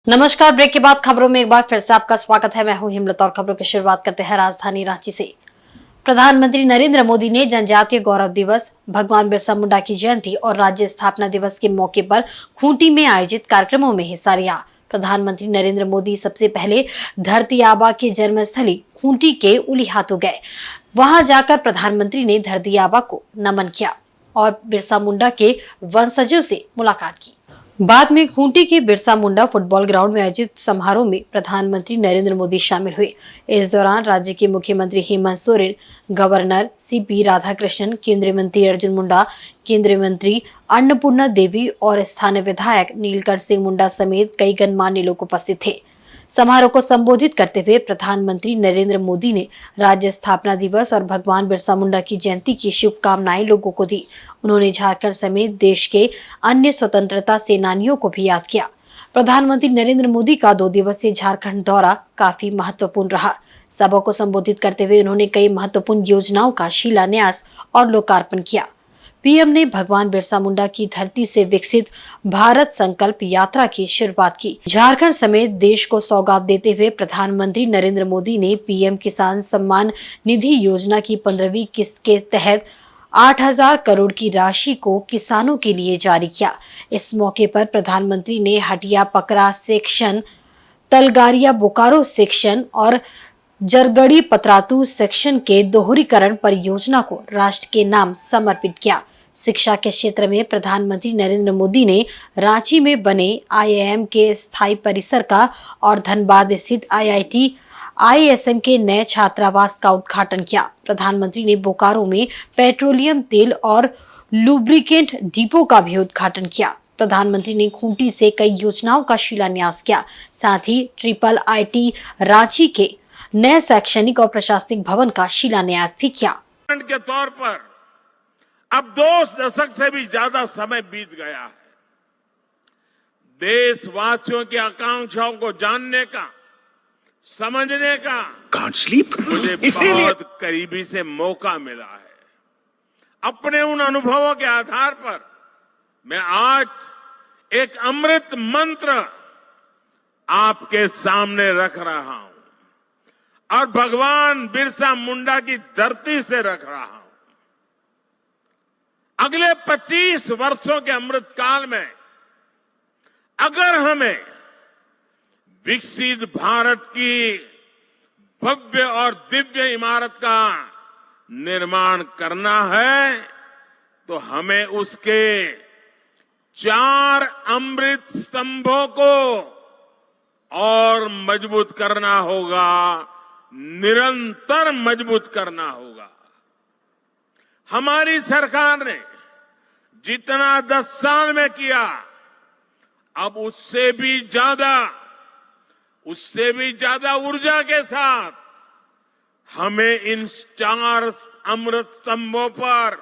नमस्कार। ब्रेक के बाद खबरों में एक बार फिर से आपका स्वागत है। मैं हूं हिमलता और खबरों की शुरुआत करते हैं राजधानी रांची से। प्रधानमंत्री नरेंद्र मोदी ने जनजातीय गौरव दिवस, भगवान बिरसा मुंडा की जयंती और राज्य स्थापना दिवस के मौके पर खूंटी में आयोजित कार्यक्रमों में हिस्सा लिया। प्रधानमंत्री नरेंद्र मोदी सबसे पहले धरती आबा की जन्मस्थली खूंटी के उलीहातू गए। वहां जाकर प्रधानमंत्री ने धरती आबा को नमन किया और बिरसा मुंडा के वंशजों से मुलाकात की। बाद में खूंटी के बिरसा मुंडा फुटबॉल ग्राउंड में आयोजित समारोह में प्रधानमंत्री नरेंद्र मोदी शामिल हुए। इस दौरान राज्य के मुख्यमंत्री हेमंत सोरेन, गवर्नर सीपी राधाकृष्णन, केंद्रीय मंत्री अर्जुन मुंडा, केंद्रीय मंत्री अन्नपूर्णा देवी और स्थानीय विधायक नीलकंठ सिंह मुंडा समेत कई गणमान्य लोग उपस्थित थे। समारोह को संबोधित करते हुए प्रधानमंत्री नरेंद्र मोदी ने राज्य स्थापना दिवस और भगवान बिरसा मुंडा की जयंती की शुभकामनाएं लोगों को दी। उन्होंने झारखंड समेत देश के अन्य स्वतंत्रता सेनानियों को भी याद किया। प्रधानमंत्री नरेंद्र मोदी का 2 दिवसीय झारखंड दौरा काफी महत्वपूर्ण रहा। सभा को संबोधित करते हुए उन्होंने कई महत्वपूर्ण योजनाओं का शिलान्यास और लोकार्पण किया। पीएम ने भगवान बिरसा मुंडा की धरती से विकसित भारत संकल्प यात्रा की शुरुआत की। झारखंड समेत देश को सौगात देते हुए प्रधानमंत्री नरेंद्र मोदी ने पीएम किसान सम्मान निधि योजना की 15वीं किस्त के तहत 8,000 करोड़ की राशि को किसानों के लिए जारी किया। इस मौके पर प्रधानमंत्री ने हटिया पकरा सेक्शन, तलगारिया बोकारो सेक्शन और जरगड़ी पतरातू सेक्शन के दोहरीकरण परियोजना को राष्ट्र के नाम समर्पित किया। शिक्षा के क्षेत्र में प्रधानमंत्री नरेंद्र मोदी ने रांची में बने आईआईएम के स्थायी परिसर का और धनबाद स्थित आईआईटी आईएसएम के नए छात्रावास का उद्घाटन किया। प्रधानमंत्री ने बोकारो में पेट्रोलियम तेल और लुब्रिकेंट डिपो का भी उद्घाटन किया। प्रधानमंत्री ने खूंटी से कई योजनाओं का शिलान्यास किया। साथ ही IIIT रांची के नए शैक्षणिक और प्रशासनिक भवन का शिलान्यास भी किया। के तौर पर अब 2 दशक से भी ज्यादा समय बीत गया है। देशवासियों की आकांक्षाओं को जानने का, समझने का मुझे बहुत करीबी से मौका मिला है। अपने उन अनुभवों के आधार पर मैं आज एक अमृत मंत्र आपके सामने रख रहा हूं और भगवान बिरसा मुंडा की धरती से रख रहा हूं। अगले 25 वर्षों के अमृत काल में अगर हमें विकसित भारत की भव्य और दिव्य इमारत का निर्माण करना है तो हमें उसके 4 अमृत स्तंभों को और मजबूत करना होगा, निरंतर मजबूत करना होगा। हमारी सरकार ने जितना 10 साल में किया, अब उससे भी ज्यादा ऊर्जा के साथ हमें इन 4 अमृत स्तंभों पर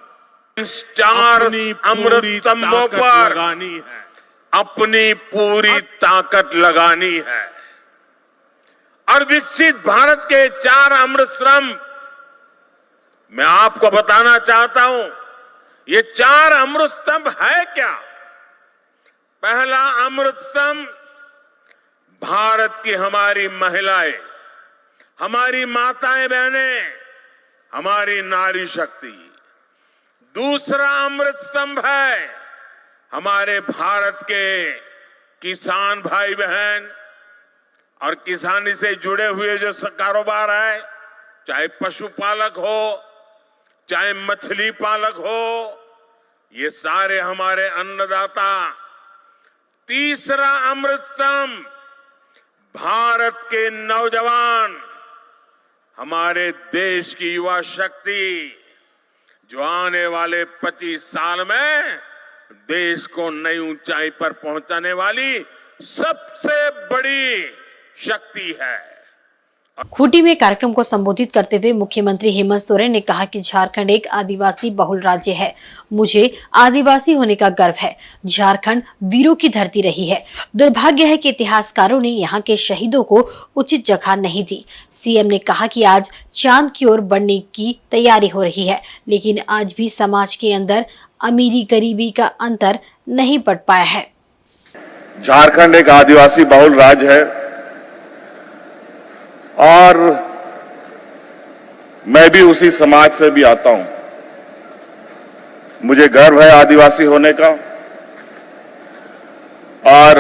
लगानी है, अपनी पूरी ताकत लगानी है। और विकसित भारत के 4 अमृत स्तंभ मैं आपको बताना चाहता हूं। ये 4 अमृत स्तंभ है क्या? पहला अमृत स्तंभ भारत की हमारी महिलाएं, हमारी माताएं बहनें, हमारी नारी शक्ति। दूसरा अमृत स्तंभ है हमारे भारत के किसान भाई बहन और किसानी से जुड़े हुए जो कारोबार है, चाहे पशुपालक हो, चाहे मछली पालक हो, ये सारे हमारे अन्नदाता। तीसरा अमृत स्तंभ भारत के नौजवान, हमारे देश की युवा शक्ति, जो आने वाले 25 साल में देश को नई ऊंचाई पर पहुंचाने वाली सबसे बड़ी शक्ति है। खूंटी में कार्यक्रम को संबोधित करते हुए मुख्यमंत्री हेमंत सोरेन ने कहा कि झारखंड एक आदिवासी बहुल राज्य है। मुझे आदिवासी होने का गर्व है। झारखंड वीरों की धरती रही है। दुर्भाग्य है कि इतिहासकारों ने यहाँ के शहीदों को उचित जगह नहीं दी। सीएम ने कहा कि आज चांद की ओर बढ़ने की तैयारी हो रही है, लेकिन आज भी समाज के अंदर अमीरी गरीबी का अंतर नहीं पड़ पाया है। झारखंड एक आदिवासी बहुल राज्य है और मैं भी उसी समाज से भी आता हूं। मुझे गर्व है आदिवासी होने का और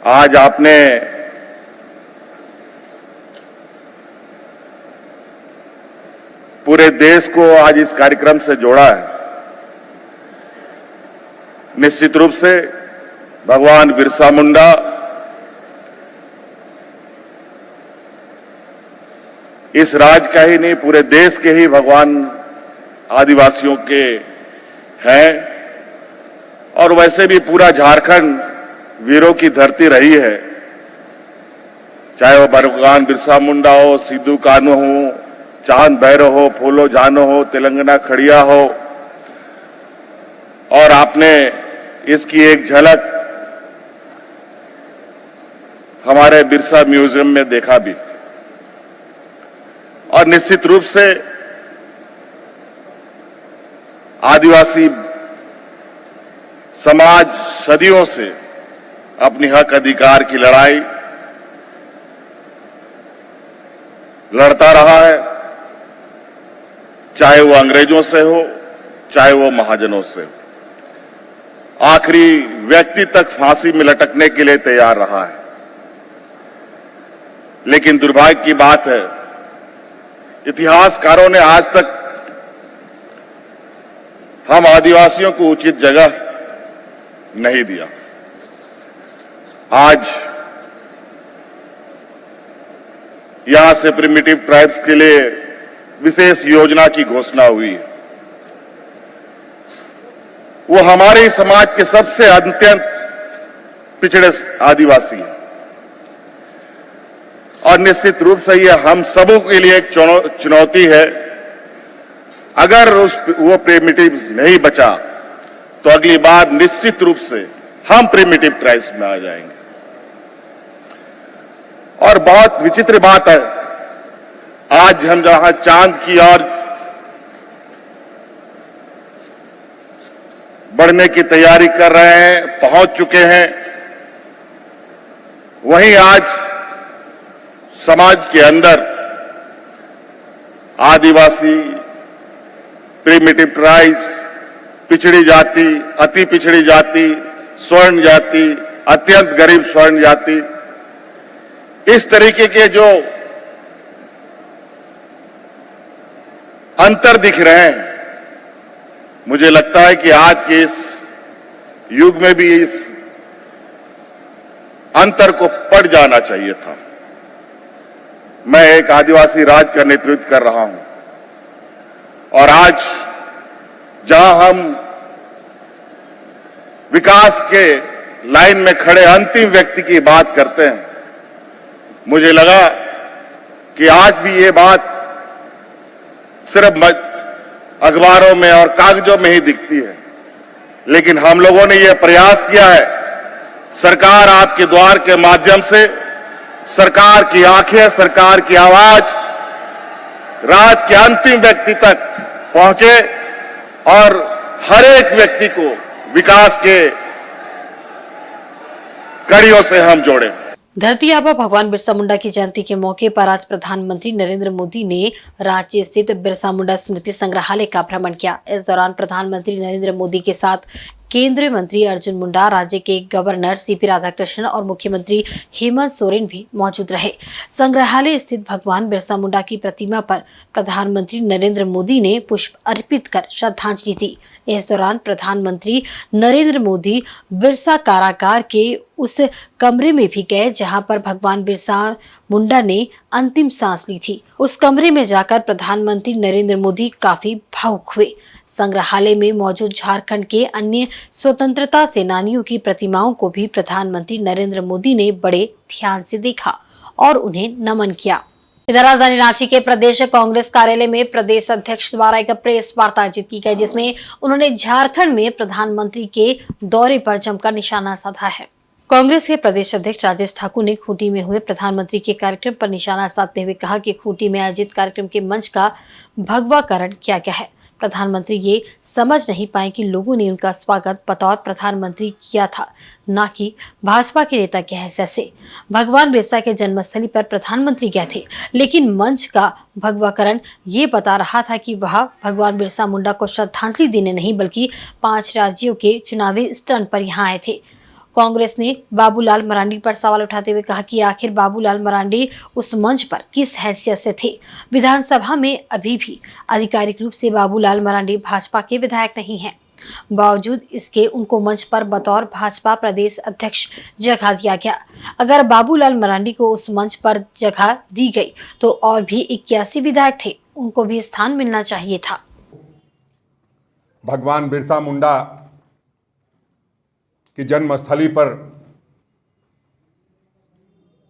आज आपने पूरे देश को आज इस कार्यक्रम से जोड़ा है। निश्चित रूप से भगवान बिरसा मुंडा इस राज्य का ही नहीं पूरे देश के ही भगवान आदिवासियों के हैं और वैसे भी पूरा झारखंड वीरों की धरती रही है, चाहे वो भगवान बिरसा मुंडा हो, सिद्धू कान्हू हो, चांद भैरव हो, फूलो जानो हो, तेलंगाना खड़िया हो। और आपने इसकी एक झलक हमारे बिरसा म्यूजियम में देखा भी। और निश्चित रूप से आदिवासी समाज सदियों से अपनी हक अधिकार की लड़ाई लड़ता रहा है, चाहे वो अंग्रेजों से हो, चाहे वो महाजनों से हो। आखिरी व्यक्ति तक फांसी में लटकने के लिए तैयार रहा है। लेकिन दुर्भाग्य की बात है, इतिहासकारों ने आज तक हम आदिवासियों को उचित जगह नहीं दिया। आज यहां से प्रिमिटिव ट्राइब्स के लिए विशेष योजना की घोषणा हुई है। वो हमारे समाज के सबसे अत्यंत पिछड़े आदिवासी हैं और निश्चित रूप से यह हम सबों के लिए एक चुनौती है। अगर वो प्रिमिटिव नहीं बचा तो अगली बार निश्चित रूप से हम प्रिमिटिव ट्राइब्स में आ जाएंगे। और बहुत विचित्र बात है, आज हम जहां चांद की ओर बढ़ने की तैयारी कर रहे हैं, पहुंच चुके हैं, वहीं आज समाज के अंदर आदिवासी, प्रिमिटिव ट्राइब्स, पिछड़ी जाति, अति पिछड़ी जाति, स्वर्ण जाति, अत्यंत गरीब स्वर्ण जाति, इस तरीके के जो अंतर दिख रहे हैं, मुझे लगता है कि आज के इस युग में भी इस अंतर को पड़ जाना चाहिए था। मैं एक आदिवासी राज्य का नेतृत्व कर रहा हूं और आज जहां हम विकास के लाइन में खड़े अंतिम व्यक्ति की बात करते हैं, मुझे लगा कि आज भी ये बात सिर्फ अखबारों में और कागजों में ही दिखती है, लेकिन हम लोगों ने यह प्रयास किया है, सरकार आपके द्वार के माध्यम से, सरकार की आंखें, सरकार की आवाज राज्य के अंतिम व्यक्ति तक पहुंचे और हर एक व्यक्ति को विकास के कड़ियों से हम जोड़ें। धरती आबा भगवान बिरसा मुंडा की जयंती के मौके पर आज प्रधानमंत्री नरेंद्र मोदी ने रांची स्थित बिरसा मुंडा स्मृति संग्रहालय का भ्रमण किया। इस दौरान प्रधानमंत्री नरेंद्र मोदी के साथ केंद्रीय मंत्री अर्जुन मुंडा, राज्य के गवर्नर सीपी राधाकृष्णन और मुख्यमंत्री हेमंत सोरेन भी मौजूद रहे। संग्रहालय स्थित भगवान बिरसा मुंडा की प्रतिमा पर प्रधानमंत्री नरेंद्र मोदी ने पुष्प अर्पित कर श्रद्धांजलि दी। इस दौरान प्रधानमंत्री नरेंद्र मोदी बिरसा कारागार के उस कमरे में भी गए जहां पर भगवान बिरसा मुंडा ने अंतिम सांस ली थी। उस कमरे में जाकर प्रधानमंत्री नरेंद्र मोदी काफी भावुक हुए। संग्रहालय में मौजूद झारखंड के अन्य स्वतंत्रता सेनानियों की प्रतिमाओं को भी प्रधानमंत्री नरेंद्र मोदी ने बड़े ध्यान से देखा और उन्हें नमन किया। इधर राजधानी रांची के प्रदेश कांग्रेस कार्यालय में प्रदेश अध्यक्ष द्वारा एक प्रेस वार्ता आयोजित की गई, जिसमें उन्होंने झारखंड में प्रधानमंत्री के दौरे पर जमकर निशाना साधा है। कांग्रेस के प्रदेश अध्यक्ष राजेश ठाकुर ने खूंटी में हुए प्रधानमंत्री के कार्यक्रम पर निशाना साधते हुए कहा कि खूंटी में आयोजित कार्यक्रम के मंच का भगवाकरण किया गया है। प्रधानमंत्री ये समझ नहीं पाए कि लोगों ने उनका स्वागत बतौर प्रधानमंत्री किया था, न कि भाजपा के नेता की हैसियत से। भगवान बिरसा के जन्मस्थली पर प्रधानमंत्री गए थे, लेकिन मंच का भगवाकरण ये बता रहा था कि वह भगवान बिरसा मुंडा को श्रद्धांजलि देने नहीं बल्कि 5 राज्यों के चुनावी स्टंट पर यहाँ आए थे। कांग्रेस ने बाबूलाल मरांडी पर सवाल उठाते हुए कहा कि आखिर बाबूलाल मरांडी उस मंच पर किस हैसियत से थे। विधानसभा में अभी भी आधिकारिक रूप से बाबूलाल मरांडी भाजपा के विधायक नहीं हैं। बावजूद इसके उनको मंच पर बतौर भाजपा प्रदेश अध्यक्ष जगह दिया गया। अगर बाबूलाल मरांडी को उस मंच पर जगह दी गई तो और भी 81 विधायक थे, उनको भी स्थान मिलना चाहिए था। भगवान बिरसा मुंडा की जन्मस्थली पर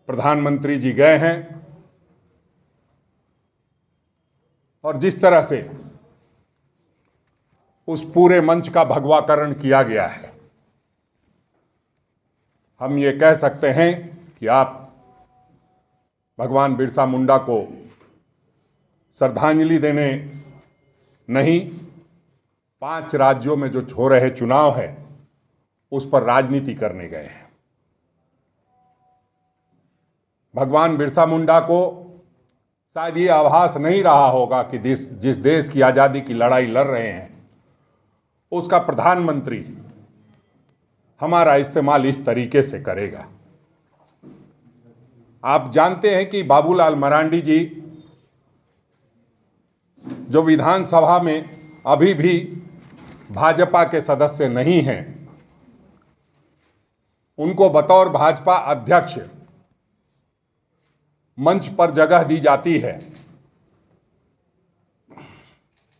प्रधानमंत्री जी गए हैं और जिस तरह से उस पूरे मंच का भगवाकरण किया गया है, हम ये कह सकते हैं कि आप भगवान बिरसा मुंडा को श्रद्धांजलि देने नहीं, 5 राज्यों में जो हो रहे चुनाव है उस पर राजनीति करने गए हैं। भगवान बिरसा मुंडा को शायद ये आभास नहीं रहा होगा कि जिस देश की आज़ादी की लड़ाई लड़ रहे हैं उसका प्रधानमंत्री हमारा इस्तेमाल इस तरीके से करेगा। आप जानते हैं कि बाबूलाल मरांडी जी जो विधानसभा में अभी भी भाजपा के सदस्य नहीं हैं, उनको बतौर भाजपा अध्यक्ष मंच पर जगह दी जाती है,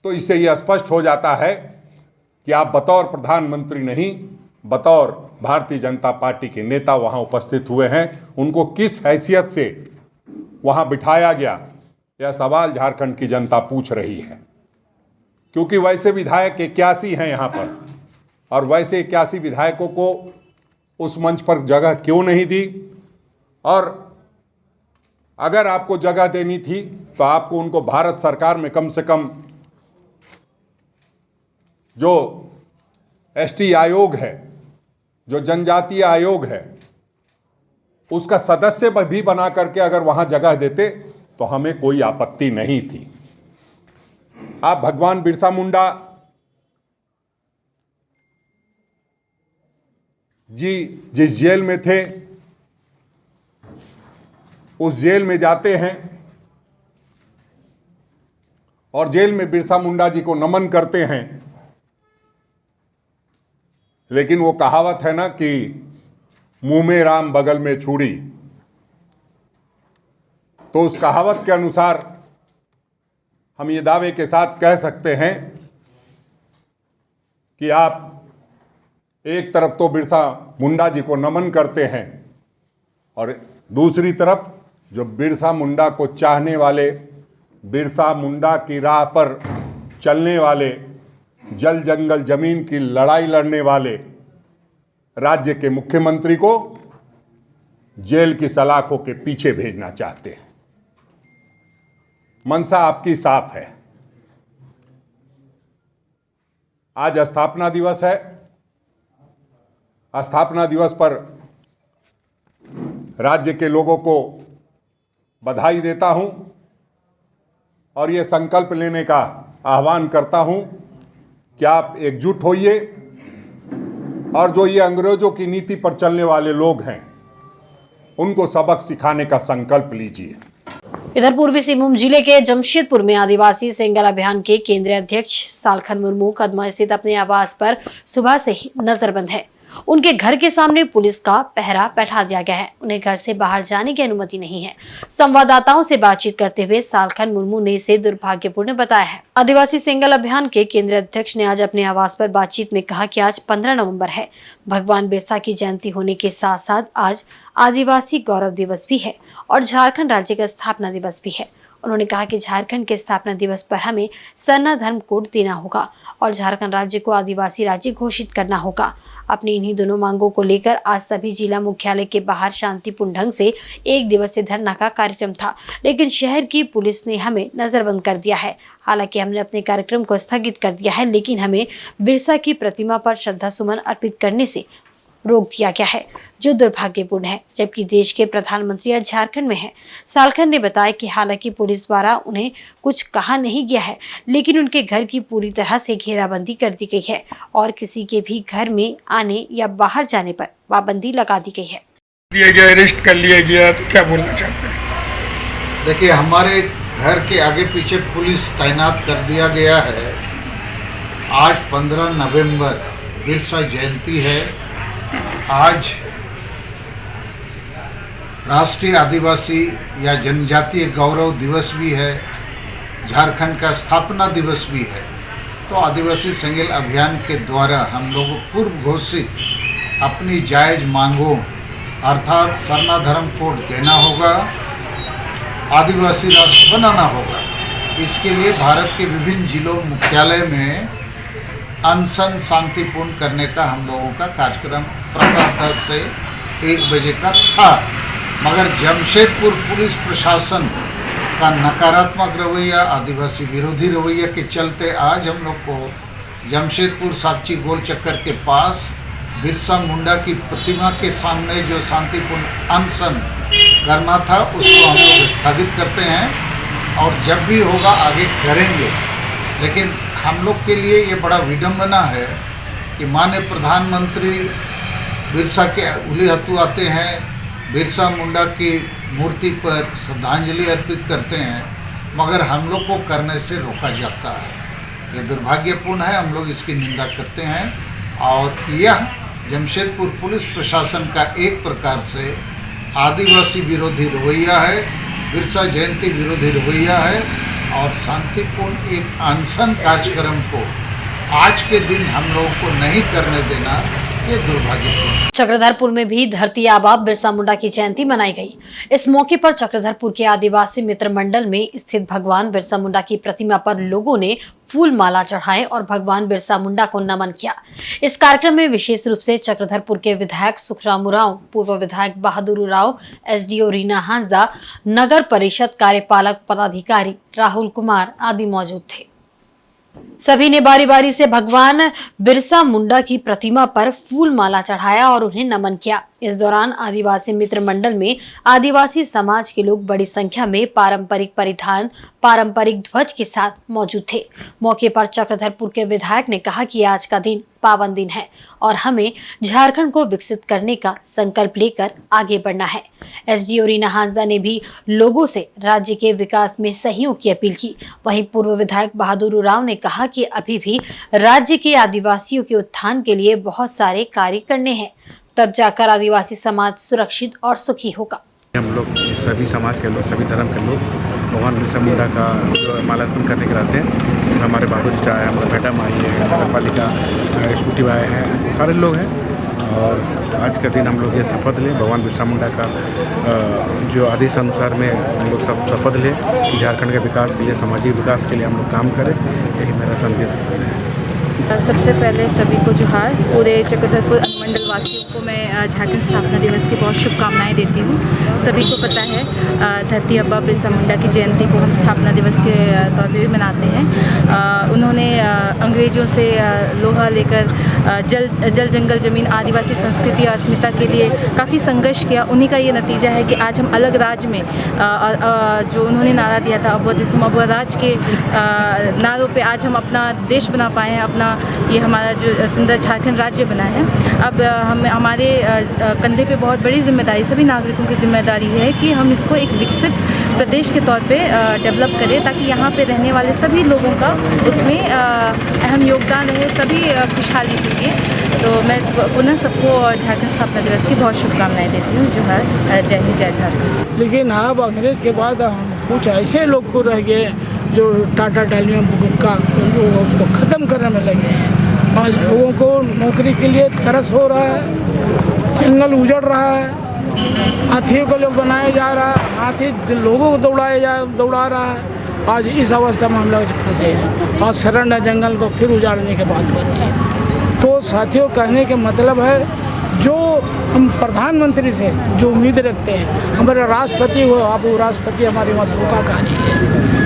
तो इससे यह स्पष्ट हो जाता है कि आप बतौर प्रधानमंत्री नहीं, बतौर भारतीय जनता पार्टी के नेता वहां उपस्थित हुए हैं। उनको किस हैसियत से वहां बिठाया गया, यह सवाल झारखंड की जनता पूछ रही है। क्योंकि वैसे विधायक 81 हैं यहाँ पर, और वैसे 81 विधायकों को उस मंच पर जगह क्यों नहीं दी, और अगर आपको जगह देनी थी तो आपको उनको भारत सरकार में कम से कम जो एसटी आयोग है, जो जनजातीय आयोग है, उसका सदस्य भी बना करके अगर वहां जगह देते तो हमें कोई आपत्ति नहीं थी। आप भगवान बिरसा मुंडा जी जिस जेल में थे उस जेल में जाते हैं और जेल में बिरसा मुंडा जी को नमन करते हैं, लेकिन वो कहावत है ना कि मुंह में राम बगल में छुरी, तो उस कहावत के अनुसार हम ये दावे के साथ कह सकते हैं कि आप एक तरफ तो बिरसा मुंडा जी को नमन करते हैं और दूसरी तरफ जो बिरसा मुंडा को चाहने वाले, बिरसा मुंडा की राह पर चलने वाले, जल जंगल जमीन की लड़ाई लड़ने वाले राज्य के मुख्यमंत्री को जेल की सलाखों के पीछे भेजना चाहते हैं। मनसा आपकी साफ है। आज स्थापना दिवस है। स्थापना दिवस पर राज्य के लोगों को बधाई देता हूं और ये संकल्प लेने का आह्वान करता हूं कि आप एकजुट होइए और जो ये अंग्रेजों की नीति पर चलने वाले लोग हैं उनको सबक सिखाने का संकल्प लीजिए। इधर पूर्वी सिंहभूम जिले के जमशेदपुर में आदिवासी सेंगल अभियान के केंद्रीय अध्यक्ष सालखन मुर्मू कदमा स्थित अपने आवास पर सुबह से ही नजरबंद है। उनके घर के सामने पुलिस का पहरा बैठा दिया गया है। उन्हें घर से बाहर जाने की अनुमति नहीं है। संवाददाताओं से बातचीत करते हुए सालखन मुर्मू ने इसे दुर्भाग्यपूर्ण बताया है। आदिवासी सेंगल अभियान के केंद्रीय अध्यक्ष ने आज अपने आवास पर बातचीत में कहा कि आज 15 नवंबर है। भगवान बिरसा की जयंती होने के साथ साथ आज आदिवासी गौरव दिवस भी है और झारखंड राज्य का स्थापना दिवस भी है। उन्होंने कहा कि झारखंड के स्थापना दिवस पर हमें सरना धर्म कोड देना होगा और झारखंड राज्य को आदिवासी राज्य घोषित करना होगा। अपनी इन्हीं दोनों मांगों को लेकर आज सभी जिला मुख्यालय के बाहर शांतिपूर्ण ढंग से 1 दिवसीय धरना का कार्यक्रम था, लेकिन शहर की पुलिस ने हमें नजरबंद कर दिया है। हालांकि हमने अपने कार्यक्रम को स्थगित कर दिया है, लेकिन हमें बिरसा की प्रतिमा पर श्रद्धा सुमन अर्पित करने से रोक दिया गया है, जो दुर्भाग्यपूर्ण है, जबकि देश के प्रधानमंत्री आज झारखंड में हैं। सालखन ने बताया कि हालांकि पुलिस द्वारा उन्हें कुछ कहा नहीं गया है, लेकिन उनके घर की पूरी तरह से घेराबंदी कर दी गई है और किसी के भी घर में आने या बाहर जाने पर पाबंदी लगा दी गई है। दिया गया, अरेस्ट कर लिया गया, तो क्या बोलना चाहते हैं? देखिए, हमारे घर के आगे पीछे पुलिस तैनात कर दिया गया है। आज 15 नवंबर बिरसा जयंती है। आज राष्ट्रीय आदिवासी या जनजातीय गौरव दिवस भी है, झारखंड का स्थापना दिवस भी है। तो आदिवासी संगेल अभियान के द्वारा हम लोग पूर्व घोषित अपनी जायज़ मांगों अर्थात सरना धर्म कोड देना होगा, आदिवासी राष्ट्र बनाना होगा। इसके लिए भारत के विभिन्न जिलों मुख्यालय में अनशन शांतिपूर्ण करने का हम लोगों का कार्यक्रम प्रातः 10 से 1 बजे का था, मगर जमशेदपुर पुलिस प्रशासन का नकारात्मक रवैया, आदिवासी विरोधी रवैया के चलते आज हम लोग को जमशेदपुर साक्षी गोल चक्कर के पास बिरसा मुंडा की प्रतिमा के सामने जो शांतिपूर्ण अनशन करना था उसको हम लोग स्थगित करते हैं और जब भी होगा आगे करेंगे। लेकिन हम लोग के लिए ये बड़ा विडंबना है कि माननीय प्रधानमंत्री बिरसा के उली हत्थू आते हैं, बिरसा मुंडा की मूर्ति पर श्रद्धांजलि अर्पित करते हैं, मगर हम लोग को करने से रोका जाता है। ये दुर्भाग्यपूर्ण है, हम लोग इसकी निंदा करते हैं और यह जमशेदपुर पुलिस प्रशासन का एक प्रकार से आदिवासी विरोधी रवैया है, बिरसा जयंती विरोधी रवैया है और शांतिपूर्ण एक अनशन कार्यक्रम को आज के दिन हम लोगों को नहीं करने देना ये दुर्भाग्यपूर्ण। चक्रधरपुर में भी धरती आबा बिरसा मुंडा की जयंती मनाई गई। इस मौके पर चक्रधरपुर के आदिवासी मित्र मंडल में स्थित भगवान बिरसा मुंडा की प्रतिमा पर लोगों ने फूल माला चढ़ाए और भगवान बिरसा मुंडा को नमन किया। इस कार्यक्रम में विशेष रूप से चक्रधरपुर के विधायक सुखराम उरांव, पूर्व विधायक बहादुर उरांव, एसडीओ रीना हांसदा, नगर परिषद कार्यपालक पदाधिकारी राहुल कुमार आदि मौजूद थे। सभी ने बारी बारी से भगवान बिरसा मुंडा की प्रतिमा पर फूल माला चढ़ाया और उन्हें नमन किया। इस दौरान आदिवासी मित्र मंडल में आदिवासी समाज के लोग बड़ी संख्या में पारंपरिक परिधान, पारंपरिक ध्वज के साथ मौजूद थे। मौके पर चक्रधरपुर के विधायक ने कहा कि आज का दिन पावन दिन है और हमें झारखंड को विकसित करने का संकल्प लेकर आगे बढ़ना है। एसडीओ रीना हांसदा ने भी लोगों से राज्य के विकास में सहयोग की अपील की। वहीं पूर्व विधायक बहादुर उरांव ने कहा कि अभी भी राज्य के आदिवासियों के उत्थान के लिए बहुत सारे कार्य करने हैं, तब जाकर आदिवासी समाज सुरक्षित और सुखी होगा। हम लोग सभी समाज के लोग, सभी धर्म के लोग भगवान बिरसा मुंडा का जो माल्यार्पण करने के रहते हैं। हमारे बाबू जी चाहे, हमारा बेटा माई है, नगर पालिका स्कूटी भाई हैं, सारे लोग हैं। और आज का दिन हम लोग ये शपथ लें भगवान बिरसा मुंडा का जो आदेश अनुसार में हम लोग सब शपथ लें कि झारखंड के विकास के लिए, सामाजिक विकास के लिए हम लोग काम करें। यही मेरा संदेश है। सबसे पहले सभी को जोहार। पूरे चक्रधरपुर अनुमंडल वासियों को मैं झारखंड स्थापना दिवस की बहुत शुभकामनाएं देती हूँ। सभी को पता है धरती आबा बिरसा मुंडा की जयंती को हम स्थापना दिवस के तौर पे भी मनाते हैं। उन्होंने अंग्रेज़ों से लोहा लेकर जल जंगल ज़मीन आदिवासी संस्कृति और अस्मिता के लिए काफ़ी संघर्ष किया। उन्हीं का ये नतीजा है कि आज हम अलग राज्य में जो उन्होंने नारा दिया था अबुआ राज के नारों पे आज हम अपना देश बना पाए हैं, अपना ये हमारा जो सुंदर झारखंड राज्य बना है। अब हमारे कंधे पे बहुत बड़ी जिम्मेदारी, सभी नागरिकों की जिम्मेदारी है कि हम इसको एक विकसित प्रदेश के तौर पे डेवलप करें ताकि यहाँ पे रहने वाले सभी लोगों का उसमें अहम योगदान रहे, सभी खुशहाली से। तो मैं पुनः सबको झारखंड स्थापना दिवस की बहुत शुभकामनाएं देती हूँ। जोहार, जय हिंद, जय झारखंड। लेकिन अब अंग्रेज के बाद कुछ ऐसे लोग को रह गए जो टाटा टालियों का उसको ख़त्म करने में लगे हैं। आज लोगों को नौकरी के लिए तरस हो रहा है, जंगल उजड़ रहा है, हाथियों को लोग बनाया जा रहा है, हाथी लोगों को दौड़ा रहा है। आज इस अवस्था में हम लोग फंसे हैं और सरंडा जंगल को फिर उजाड़ने की बात कर रही है। तो साथियों, कहने के मतलब है, जो हम प्रधानमंत्री से जो उम्मीद रखते हैं, हमारे राष्ट्रपति हो, आप वो राष्ट्रपति हमारे वहाँ धोखा खा रही है,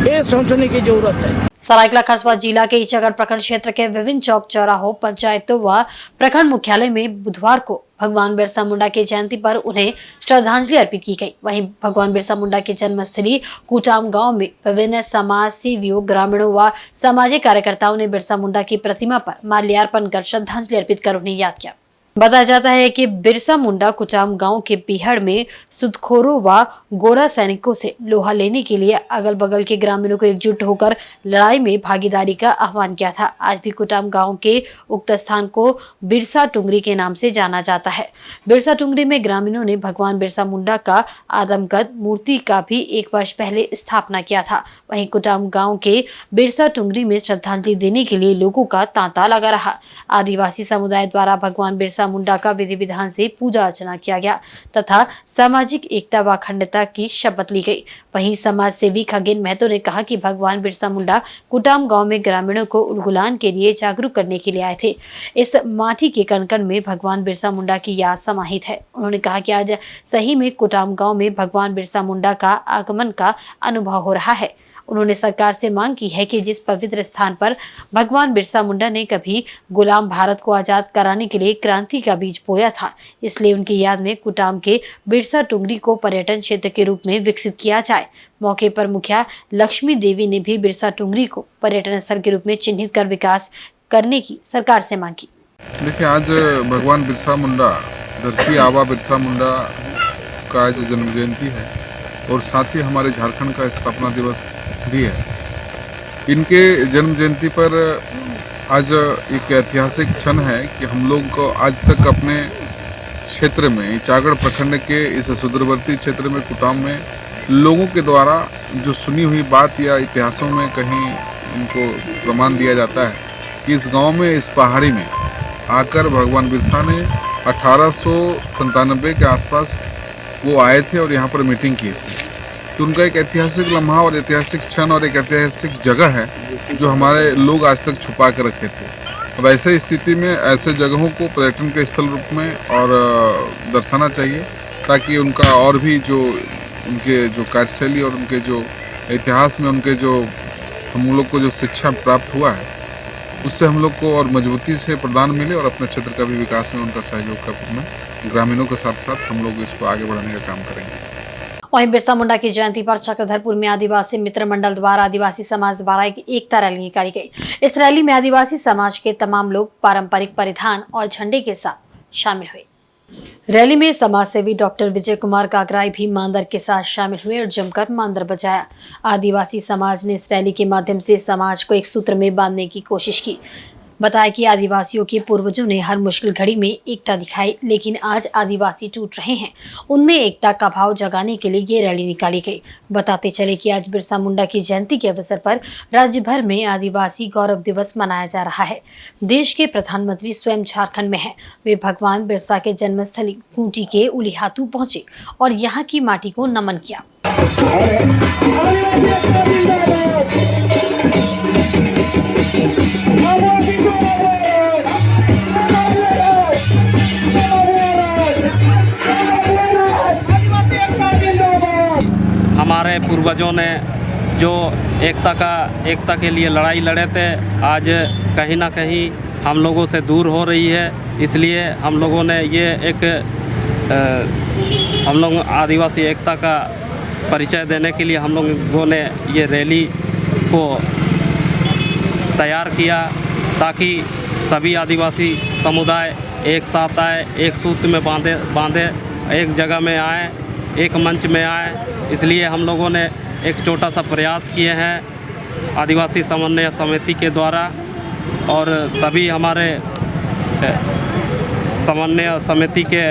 ये सोचने की जरूरत है। सरायकेला खरसावां जिला के ईचागढ़ प्रखंड क्षेत्र के विभिन्न चौक चौराहों, पंचायतों व प्रखंड मुख्यालय में बुधवार को भगवान बिरसा मुंडा की जयंती पर उन्हें श्रद्धांजलि अर्पित की गई। वहीं भगवान बिरसा मुंडा की जन्मस्थली कुटाम गांव में विभिन्न समाज सेवियों, ग्रामीणों व सामाजिक कार्यकर्ताओं ने बिरसा मुंडा की प्रतिमा पर माल्यार्पण कर श्रद्धांजलि अर्पित कर उन्हें याद किया। बताया जाता है कि बिरसा मुंडा कुटाम गांव के बिहड़ में सूदखोरों व गोरा सैनिकों से लोहा लेने के लिए अगल बगल के ग्रामीणों को एकजुट होकर लड़ाई में भागीदारी का आह्वान किया था। आज भी कुटाम गांव के उक्त स्थान को बिरसा टुंगरी के नाम से जाना जाता है। बिरसा टुंगरी में ग्रामीणों ने भगवान बिरसा मुंडा का आदमकद मूर्ति का भी 1 वर्ष पहले स्थापना किया था। वहीं कुटाम गाँव के बिरसा टुंगरी में श्रद्धांजलि देने के लिए लोगों का तांता लगा रहा। आदिवासी समुदाय द्वारा भगवान बिरसा मुंडा का विधि विधान से पूजा अर्चना किया गया तथा सामाजिक एकता व अखंडता की शपथ ली गई। वहीं समाज सेवी खगेन महतो ने कहा कि भगवान बिरसा मुंडा कुटाम गांव में ग्रामीणों को उलगुलान के लिए जागरूक करने के लिए आए थे। इस माटी के कण-कण में भगवान बिरसा मुंडा की याद समाहित है। उन्होंने कहा कि आज सही में कुटाम गाँव में भगवान बिरसा मुंडा का आगमन का अनुभव हो रहा है। उन्होंने सरकार से मांग की है कि जिस पवित्र स्थान पर भगवान बिरसा मुंडा ने कभी गुलाम भारत को आजाद कराने के लिए क्रांति का बीज बोया था, इसलिए उनकी याद में कुटाम के बिरसा टुंगरी को पर्यटन क्षेत्र के रूप में विकसित किया जाए। मौके पर मुखिया लक्ष्मी देवी ने भी बिरसा टुंगरी को पर्यटन स्थल के रूप में चिन्हित कर विकास करने की सरकार से मांग की। देखिए, आज भगवान बिरसा मुंडा, धरती आबा बिरसा मुंडा का आज जन्म जयंती है और साथ ही हमारे झारखंड का स्थापना दिवस भी है। इनके जन्म जयंती पर आज एक ऐतिहासिक क्षण है कि हम लोग को आज तक अपने क्षेत्र में, ईचागढ़ प्रखंड के इस सुदूरवर्ती क्षेत्र में, कुटाम में लोगों के द्वारा जो सुनी हुई बात या इतिहासों में कहीं इनको प्रमाण दिया जाता है कि इस गांव में, इस पहाड़ी में आकर भगवान बिरसा ने 1897 के आसपास वो आए थे और यहाँ पर मीटिंग की थी। तो उनका एक ऐतिहासिक लम्हा और ऐतिहासिक क्षण और एक ऐतिहासिक जगह है जो हमारे लोग आज तक छुपा कर रखे थे। अब ऐसे स्थिति में ऐसे जगहों को पर्यटन के स्थल रूप में और दर्शाना चाहिए ताकि उनका और भी जो उनके जो कार्यशैली और उनके जो इतिहास में उनके जो हम लोग को जो शिक्षा प्राप्त हुआ है उससे हम लोग को और मजबूती से प्रदान मिले और अपने क्षेत्र का भी विकास में उनका सहयोग का में ग्रामीणों के साथ साथ हम लोग इसको आगे बढ़ाने का काम करेंगे। वहीं बिरसा मुंडा की जयंती पर चक्रधरपुर में आदिवासी मित्र मंडल द्वारा आदिवासी समाज द्वारा एक एकता रैली निकाली गई। इस रैली में आदिवासी समाज के तमाम लोग पारंपरिक परिधान और झंडे के साथ शामिल हुए। रैली में समाज सेवी डॉक्टर विजय कुमार कागराई भी मांदर के साथ शामिल हुए और जमकर मांदर बजाया। आदिवासी समाज ने इस रैली के माध्यम से समाज को एक सूत्र में बांधने की कोशिश की। बताया कि आदिवासियों के पूर्वजों ने हर मुश्किल घड़ी में एकता दिखाई, लेकिन आज आदिवासी टूट रहे हैं। उनमें एकता का भाव जगाने के लिए ये रैली निकाली गई। बताते चले कि आज बिरसा मुंडा की जयंती के अवसर पर राज्य भर में आदिवासी गौरव दिवस मनाया जा रहा है। देश के प्रधानमंत्री स्वयं झारखंड में है। वे भगवान बिरसा के जन्मस्थली खूंटी के उलिहातू पहुंचे और यहाँ की माटी को नमन किया। हमारे पूर्वजों ने जो एकता के लिए लड़ाई लड़े थे, आज कहीं ना कहीं हम लोगों से दूर हो रही है। इसलिए हम लोगों ने ये हम लोग आदिवासी एकता का परिचय देने के लिए हम लोगों ने ये रैली को तैयार किया ताकि सभी आदिवासी समुदाय एक साथ आए, एक सूत्र में बांधे एक जगह में आए, एक मंच में आए। इसलिए हम लोगों ने एक छोटा सा प्रयास किए हैं आदिवासी समन्वय समिति के द्वारा और सभी हमारे समन्वय समिति के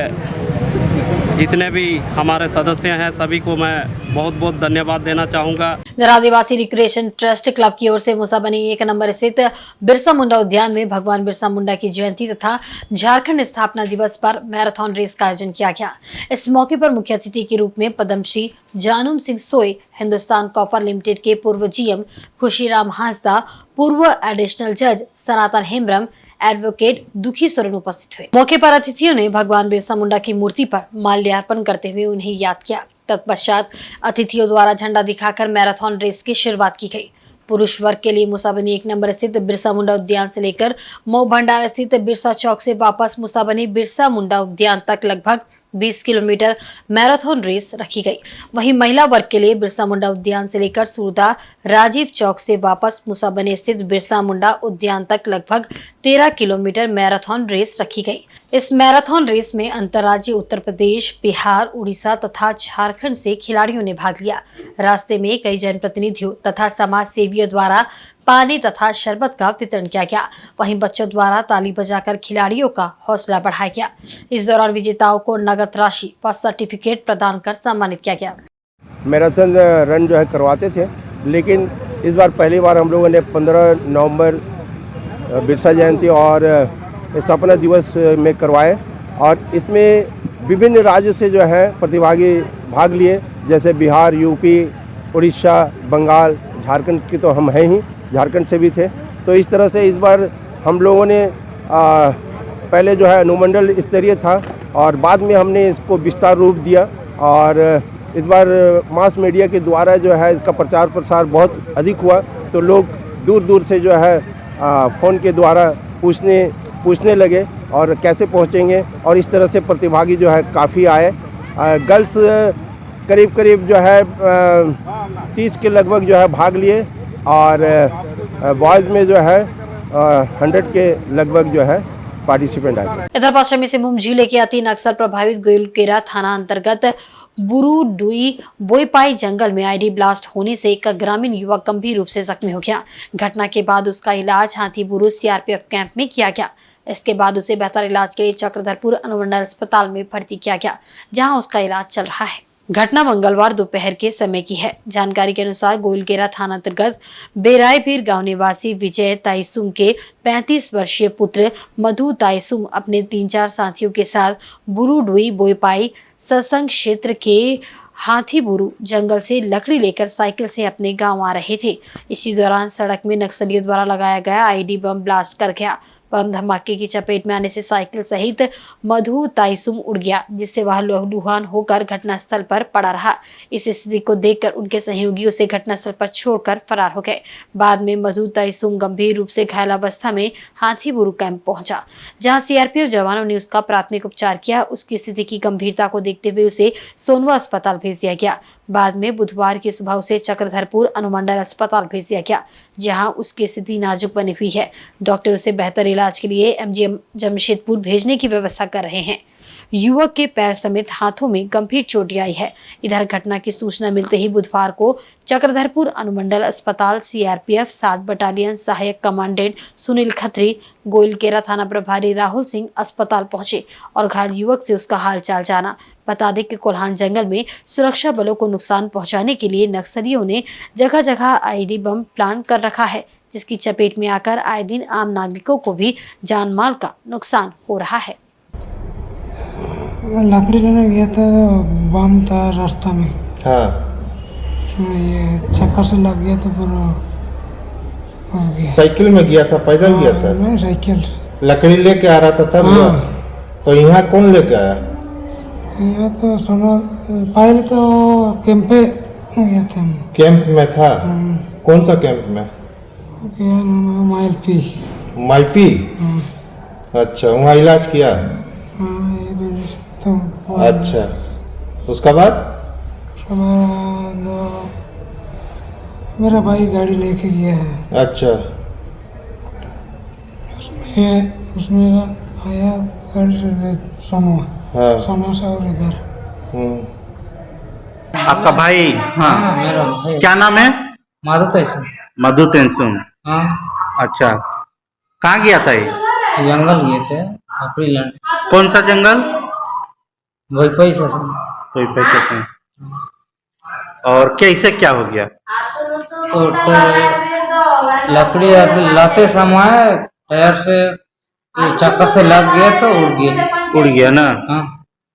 जितने भी हमारे सदस्य हैं सभी को मैं बहुत बहुत धन्यवाद देना चाहूँगा। इधर आदिवासी रिक्रिएशन ट्रस्ट क्लब की ओर से मुसाबनी 1 नंबर स्थित बिरसा मुंडा उद्यान में भगवान बिरसा मुंडा की जयंती तथा झारखंड स्थापना दिवस पर मैराथन रेस का आयोजन किया गया। इस मौके पर मुख्य अतिथि के रूप में पद्मश्री जानूम सिंह सोय, हिंदुस्तान कॉपर लिमिटेड के पूर्व जीएम खुशीराम हांसदा, पूर्व एडिशनल जज सनातन हेम्ब्रम, एडवोकेट दुखी सोरेन उपस्थित हुए। मौके पर अतिथियों ने भगवान बिरसा मुंडा की मूर्ति पर माल्यार्पण करते हुए उन्हें याद किया। तत्पश्चात अतिथियों द्वारा झंडा दिखाकर मैराथन रेस की शुरुआत की गई। पुरुष वर्ग के लिए मुसाबनी 1 नंबर स्थित बिरसा मुंडा उद्यान से लेकर मऊ भंडारा स्थित बिरसा चौक से वापस मुसाबनी बिरसा मुंडा उद्यान तक लगभग 20 किलोमीटर मैराथन रेस रखी गई। वहीं महिला वर्ग के लिए बिरसा मुंडा उद्यान से लेकर सूरदा राजीव चौक से वापस मुसाबनी स्थित बिरसा मुंडा उद्यान तक लगभग 13 किलोमीटर मैराथन रेस रखी गई। इस मैराथन रेस में अंतर्राज्यीय उत्तर प्रदेश, बिहार, उड़ीसा तथा झारखंड से खिलाड़ियों ने भाग लिया। रास्ते में कई जनप्रतिनिधियों तथा समाज सेवियों द्वारा पानी तथा शरबत का वितरण किया गया। वहीं बच्चों द्वारा ताली बजाकर खिलाड़ियों का हौसला बढ़ाया गया। इस दौरान विजेताओं को नगद राशि व सर्टिफिकेट प्रदान कर सम्मानित किया गया। मैराथन रन जो है करवाते थे, लेकिन इस बार पहली बार हम लोगों ने 15 नवंबर बिरसा जयंती और स्थापना दिवस में करवाए और इसमें विभिन्न राज्य से जो है प्रतिभागी भाग लिए, जैसे बिहार, यूपी, उड़ीसा, बंगाल, झारखंड की तो हम हैं ही, झारखंड से भी थे। तो इस तरह से इस बार हम लोगों ने पहले जो है अनुमंडल स्तरीय था और बाद में हमने इसको विस्तार रूप दिया और इस बार मास मीडिया के द्वारा जो है इसका प्रचार प्रसार बहुत अधिक हुआ। तो लोग दूर दूर से जो है फ़ोन के द्वारा पूछने लगे और कैसे पहुंचेंगे और इस तरह से प्रतिभागी जो है काफ़ी आए। गर्ल्स करीब जो है 30 के लगभग जो है भाग लिए और बॉयज़ में जो है 100 के लगभग जो है पार्टिसिपेंट आए। इधर पश्चिमी सिंहभूम जिले के अति नक्सल प्रभावित गोइलकेरा थाना अंतर्गत बुरुडुई बोईपाई जंगल में आईडी ब्लास्ट होने से एक ग्रामीण युवक गंभीर रूप से जख्मी हो गया। घटना के बाद उसका इलाज हाथीबुरु सीआरपीएफ कैंप में किया गया। इसके बाद उसे बेहतर इलाज के लिए चक्रधरपुर अनुमंडल अस्पताल में भर्ती किया गया, जहां उसका इलाज चल रहा है। घटना मंगलवार दोपहर के समय की है। जानकारी के अनुसार गोइलकेरा थाना अंतर्गत बेरायपीर गांव निवासी विजय ताइसुम के 35 वर्षीय पुत्र मधु ताइसुम अपने 3-4 साथियों के साथ बुरुडुई बोईपाई सत्संग क्षेत्र के हाथीबुरु जंगल से लकड़ी लेकर साइकिल से अपने गांव आ रहे थे। इसी दौरान सड़क में नक्सलियों द्वारा लगाया गया आईडी बम ब्लास्ट कर गया। बम धमाके की चपेट में आने से साइकिल सहित मधु ताइसुम उड़ गया, जिससे वह लहूलुहान होकर घटनास्थल पर पड़ा रहा। इस स्थिति को देखकर उनके सहयोगी उसे घटनास्थल पर छोड़कर फरार हो गए। बाद में मधु ताइसुम गंभीर रूप से घायल अवस्था में हाथीबुरु कैंप पहुंचा, जहां सीआरपीएफ जवानों ने उसका प्राथमिक उपचार किया। उसकी स्थिति की गंभीरता को देखते हुए उसे सोनवा अस्पताल भेज दिया गया। बाद में बुधवार की सुबह उसे चक्रधरपुर अनुमंडल अस्पताल भेज दिया गया, जहां उसकी स्थिति नाजुक बनी हुई है। डॉक्टर उसे बेहतर इलाज के लिए एमजीएम जमशेदपुर भेजने की व्यवस्था कर रहे हैं। युवक के पैर समेत हाथों में गंभीर चोटें आई है। इधर घटना की सूचना मिलते ही बुधवार को चक्रधरपुर अनुमंडल अस्पताल सीआरपीएफ 60 बटालियन सहायक कमांडेंट सुनील खत्री, गोइलकेरा थाना प्रभारी राहुल सिंह अस्पताल पहुंचे और घायल युवक से उसका हालचाल जाना। बता दें कि कोल्हान जंगल में सुरक्षा बलों को नुकसान पहुंचाने के लिए नक्सलियों ने जगह जगह आईडी बम प्लांट कर रखा है, जिसकी चपेट में आकर आए दिन आम नागरिकों को भी जान माल का नुकसान हो रहा है। लकड़ी लेने गया था, बम था रास्ता में। हाँ, ये चक्कर से लग गया तो पूरा हो गया। साइकिल में गया था, पैदल गया था? नहीं, साइकिल। लकड़ी लेके आ रहा था तब? हाँ। तो यहाँ कौन लेके आया? यहाँ तो सुनो, पहले तो कैंप पे गया था। कैंप में था? कौन सा कैंप में? माइलपी। माइलपी? अच्छा, वहाँ इलाज किया? तो अच्छा, उसका बाद मेरा भाई गाड़ी लेके गया है। अच्छा, उसमें आया गाड़ी से सोनो। हाँ, सोनो से और इधर। आपका भाई? हाँ, मेरा भाई। क्या नाम है? मधु ताइसुम। मधु ताइसुम। हाँ। अच्छा, कहाँ गया था ये? जंगल गए थे, अप्रैल। कौन सा जंगल? वही पैसे से। कोई पैसे से। और कैसे क्या हो गया? लकड़ी लाते समय टायर से चक्कर से लग गया तो उड़ गया ना। हाँ।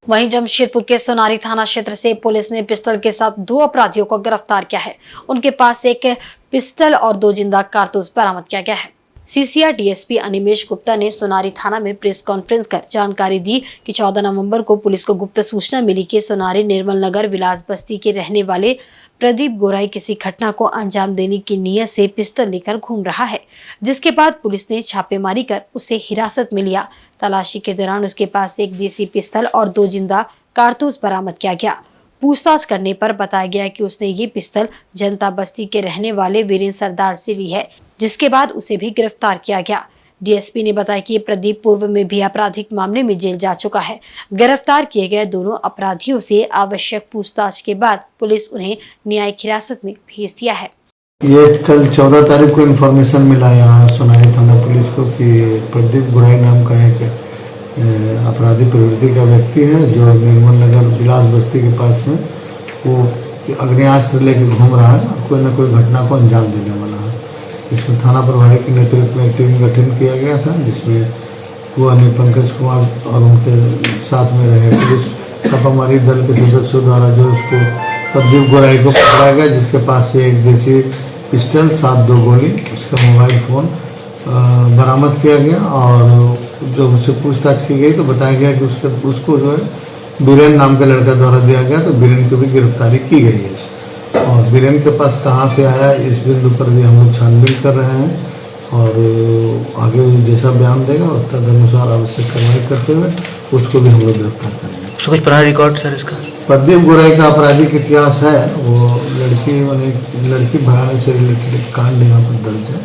वहीं जमशेदपुर के सोनारी थाना क्षेत्र से पुलिस ने पिस्टल के साथ 2 अपराधियों को गिरफ्तार किया है। उनके पास एक पिस्टल और 2 जिंदा कारतूस बरामद किया गया है। सीसीआर डीएसपी अनिमेश गुप्ता ने सोनारी थाना में प्रेस कॉन्फ्रेंस कर जानकारी दी कि 14 नवंबर को पुलिस को गुप्त सूचना मिली कि सोनारी निर्मल नगर विलास बस्ती के रहने वाले प्रदीप गोराई किसी घटना को अंजाम देने की नीयत से पिस्टल लेकर घूम रहा है, जिसके बाद पुलिस ने छापेमारी कर उसे हिरासत में लिया। तलाशी के दौरान उसके पास एक देसी पिस्तल और 2 जिंदा कारतूस बरामद किया गया। पूछताछ करने पर बताया गया कि उसने ये पिस्तल जनता बस्ती के रहने वाले वीरेंद्र सरदार से ली है, जिसके बाद उसे भी गिरफ्तार किया गया। डीएसपी ने बताया कि प्रदीप पूर्व में भी आपराधिक मामले में जेल जा चुका है। गिरफ्तार किए गए दोनों अपराधियों से आवश्यक पूछताछ के बाद पुलिस उन्हें न्यायिक हिरासत में भेज दिया है। ये कल 14 तारीख को इन्फॉर्मेशन मिला यहाँ सोनारी थाना पुलिस को कि प्रदीप गोराई नाम का एक अपराधी प्रवृत्ति का व्यक्ति है जो निर्मल नगर विलास बस्ती के पास में वो अग्नेयास्त्र लेकर घूम रहा है, कोई न कोई घटना को अंजाम देने वाला है। इसमें थाना प्रभारी के नेतृत्व में टीम गठन किया गया था, जिसमें वो पंकज कुमार और उनके साथ में रहे पुलिस छापामारी दल के सदस्यों द्वारा जो उसको प्रदीप गोराई को पकड़ा गया, जिसके पास से एक देसी पिस्टल 7-2 गोली, उसका मोबाइल फ़ोन बरामद किया गया। और जब उससे पूछताछ की गई तो बताया गया कि उसको जो है बीरेन नाम के लड़का द्वारा दिया गया, तो बीरेन की भी गिरफ्तारी की गई है। और बीरेन के पास कहाँ से आया इस बिंदु पर भी हम लोग छानबीन कर रहे हैं और आगे जैसा बयान देगा उस तदनुसार आवश्यक कार्रवाई करते हुए उसको भी हम लोग गिरफ्तार करेंगे। कुछ पुराना रिकॉर्ड सर इसका? प्रदीप गोराई का आपराधिक इतिहास है, वो लड़की भगाने से रिलेटेड कांड यहाँ पर दर्ज है,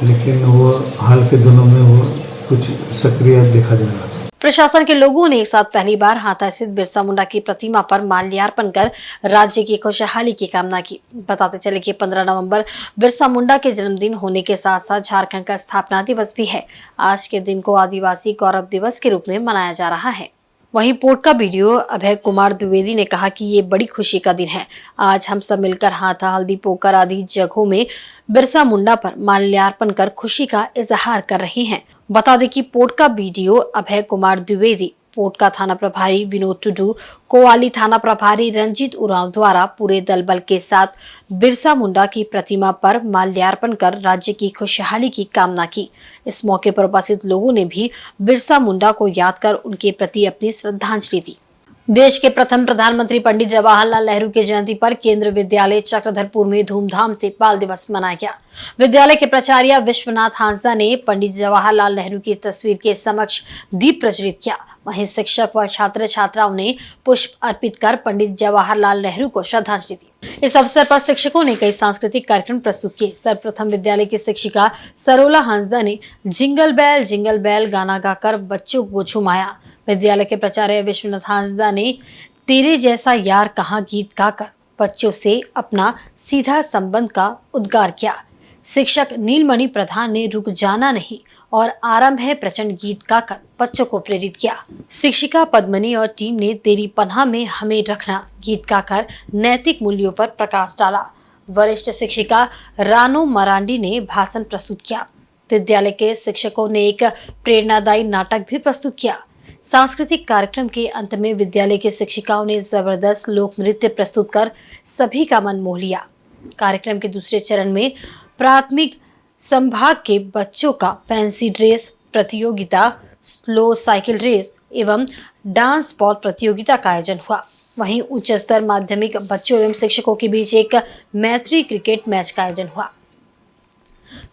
लेकिन वो हाल के दिनों में वो कुछ सक्रिय देखा जा रहा है। प्रशासन के लोगों ने एक साथ पहली बार हाथा स्थित बिरसा मुंडा की प्रतिमा पर माल्यार्पण कर राज्य की खुशहाली की कामना की। बताते चले कि 15 नवंबर बिरसा मुंडा के जन्मदिन होने के साथ साथ झारखंड का स्थापना दिवस भी है। आज के दिन को आदिवासी गौरव दिवस के रूप में मनाया जा रहा है। वहीं पोर्ट का वीडियो अभय कुमार द्विवेदी ने कहा कि ये बड़ी खुशी का दिन है। आज हम सब मिलकर हाथा, हल्दी, पोकर आदि जगहों में बिरसा मुंडा पर माल्यार्पण कर खुशी का इजहार कर रहे हैं। बता दें कि पोर्ट का वीडियो अभय कुमार द्विवेदी, पोर्ट का थाना प्रभारी विनोद टुडू, कोवाली थाना प्रभारी रंजीत उरांव द्वारा पूरे दल बल के साथ बिरसा मुंडा की प्रतिमा पर माल्यार्पण कर राज्य की खुशहाली की कामना की। इस मौके पर उपस्थित लोगों ने भी बिरसा मुंडा को याद कर उनके प्रति अपनी श्रद्धांजलि दी। देश के प्रथम प्रधानमंत्री पंडित जवाहरलाल नेहरू की जयंती पर केंद्रीय विद्यालय चक्रधरपुर में धूमधाम से बाल दिवस मनाया गया। विद्यालय के प्राचार्य विश्वनाथ हांसदा ने पंडित जवाहरलाल नेहरू की तस्वीर के समक्ष दीप प्रज्वलित किया। वहीं शिक्षक व छात्र छात्राओं ने पुष्प अर्पित कर पंडित जवाहरलाल नेहरू को श्रद्धांजलि दी। इस अवसर पर शिक्षकों ने कई सांस्कृतिक कार्यक्रम प्रस्तुत किए। सर्वप्रथम विद्यालय की शिक्षिका सरोला हांसदा ने जिंगल बेल गाना गाकर बच्चों को झुमाया। विद्यालय के प्राचार्य विश्वनाथ हांसदा ने तेरे जैसा यार कहाँ गीत गाकर बच्चों से अपना सीधा संबंध का उद्गार किया। शिक्षक नीलमणि प्रधान ने रुक जाना नहीं और आरंभ है प्रचंड गीत गाकर बच्चों को प्रेरित किया। शिक्षिका पद्मनी और टीम ने तेरी पनाह में हमें रखना गीत गाकर नैतिक मूल्यों पर प्रकाश डाला। वरिष्ठ शिक्षिका रानो मरांडी ने भाषण प्रस्तुत किया। विद्यालय के शिक्षकों ने एक प्रेरणादायी नाटक भी प्रस्तुत किया। सांस्कृतिक कार्यक्रम के अंत में विद्यालय के शिक्षिकाओं ने जबरदस्त लोक नृत्य प्रस्तुत कर सभी का मन मोह लिया। कार्यक्रम के दूसरे चरण में प्राथमिक संभाग के बच्चों का फैंसी ड्रेस प्रतियोगिता, स्लो साइकिल रेस एवं डांस बॉल प्रतियोगिता का आयोजन हुआ। वहीं उच्च स्तर माध्यमिक बच्चों एवं शिक्षकों के बीच एक मैत्री क्रिकेट मैच का आयोजन हुआ।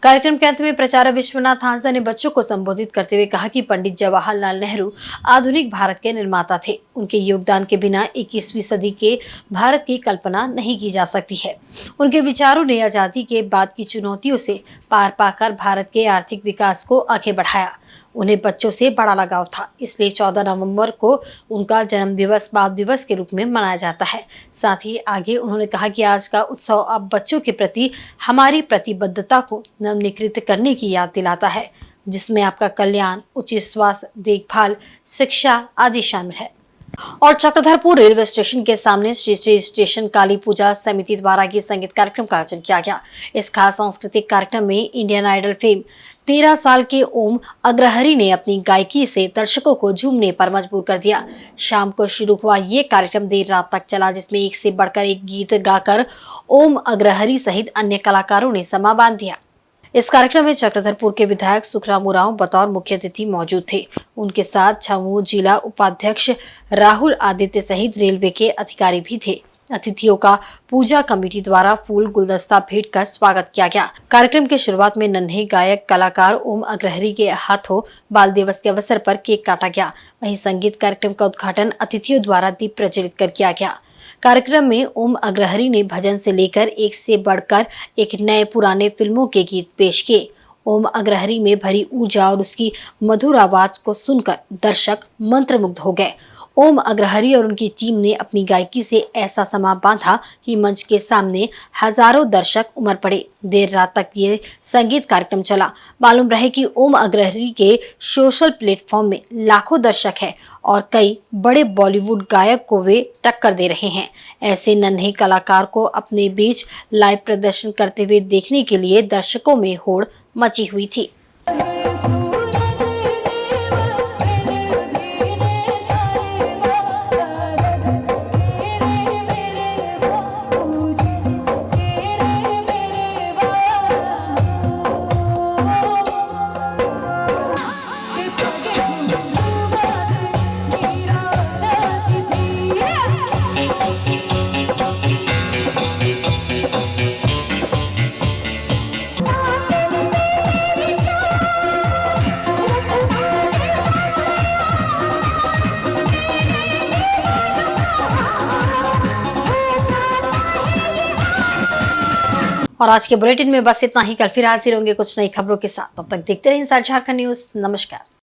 कार्यक्रम के अंत में प्राचार्य विश्वनाथ हांसदा ने बच्चों को संबोधित करते हुए कहा कि पंडित जवाहरलाल नेहरू आधुनिक भारत के निर्माता थे। उनके योगदान के बिना 21वीं सदी के भारत की कल्पना नहीं की जा सकती है। उनके विचारों ने आजादी के बाद की चुनौतियों से पार पाकर भारत के आर्थिक विकास को आगे बढ़ाया। उन्हें बच्चों से बड़ा लगाव था, इसलिए 14 नवंबर को उनका जन्म दिवस बाल दिवस के रूप में मनाया जाता है। साथ ही आगे उन्होंने कहा कि आज का उत्सव अब बच्चों के प्रति हमारी प्रतिबद्धता को नवनीकृत करने की याद दिलाता है, जिसमें आपका कल्याण, उचित स्वास्थ्य, देखभाल, शिक्षा आदि शामिल है। और चक्रधरपुर रेलवे स्टेशन के सामने श्री श्री स्टेशन काली पूजा समिति द्वारा गीत संगीत कार्यक्रम का आयोजन किया गया। इस खास सांस्कृतिक कार्यक्रम में इंडियन आइडल फेम 13 साल के ओम अग्रहरी ने अपनी गायकी से दर्शकों को झूमने पर मजबूर कर दिया। शाम को शुरू हुआ ये कार्यक्रम देर रात तक चला, जिसमें एक से बढ़कर एक गीत गाकर ओम अग्रहरी सहित अन्य कलाकारों ने समा बांध दिया। इस कार्यक्रम में चक्रधरपुर के विधायक सुखराम उरांव बतौर मुख्य अतिथि मौजूद थे। उनके साथ छामू जिला उपाध्यक्ष राहुल आदित्य सहित रेलवे के अधिकारी भी थे। अतिथियों का पूजा कमेटी द्वारा फूल गुलदस्ता भेंट कर स्वागत किया गया। कार्यक्रम की शुरुआत में नन्हे गायक कलाकार ओम अग्रहरी के हाथों बाल दिवस के अवसर पर केक काटा गया। वहीं संगीत कार्यक्रम का उद्घाटन अतिथियों द्वारा दीप प्रज्वलित कर किया गया। कार्यक्रम में ओम अग्रहरी ने भजन से लेकर एक से बढ़कर एक नए पुराने फिल्मों के गीत पेश किए। ओम अग्रहरी में भरी ऊर्जा और उसकी मधुर आवाज को सुनकर दर्शक मंत्रमुग्ध हो गए। ओम अग्रहरी और उनकी टीम ने अपनी गायकी से ऐसा समा बांधा कि मंच के सामने हजारों दर्शक उमड़ पड़े। देर रात तक ये संगीत कार्यक्रम चला। मालूम रहे कि ओम अग्रहरी के सोशल प्लेटफॉर्म में लाखों दर्शक हैं और कई बड़े बॉलीवुड गायक को वे टक्कर दे रहे हैं। ऐसे नन्हे कलाकार को अपने बीच लाइव प्रदर्शन करते हुए देखने के लिए दर्शकों में होड़ मची हुई थी। और आज के बुलेटिन में बस इतना ही। कल फिर हाजिर होंगे कुछ नई खबरों के साथ। तब तक देखते रहिए इंसाइड झारखंड न्यूज। नमस्कार।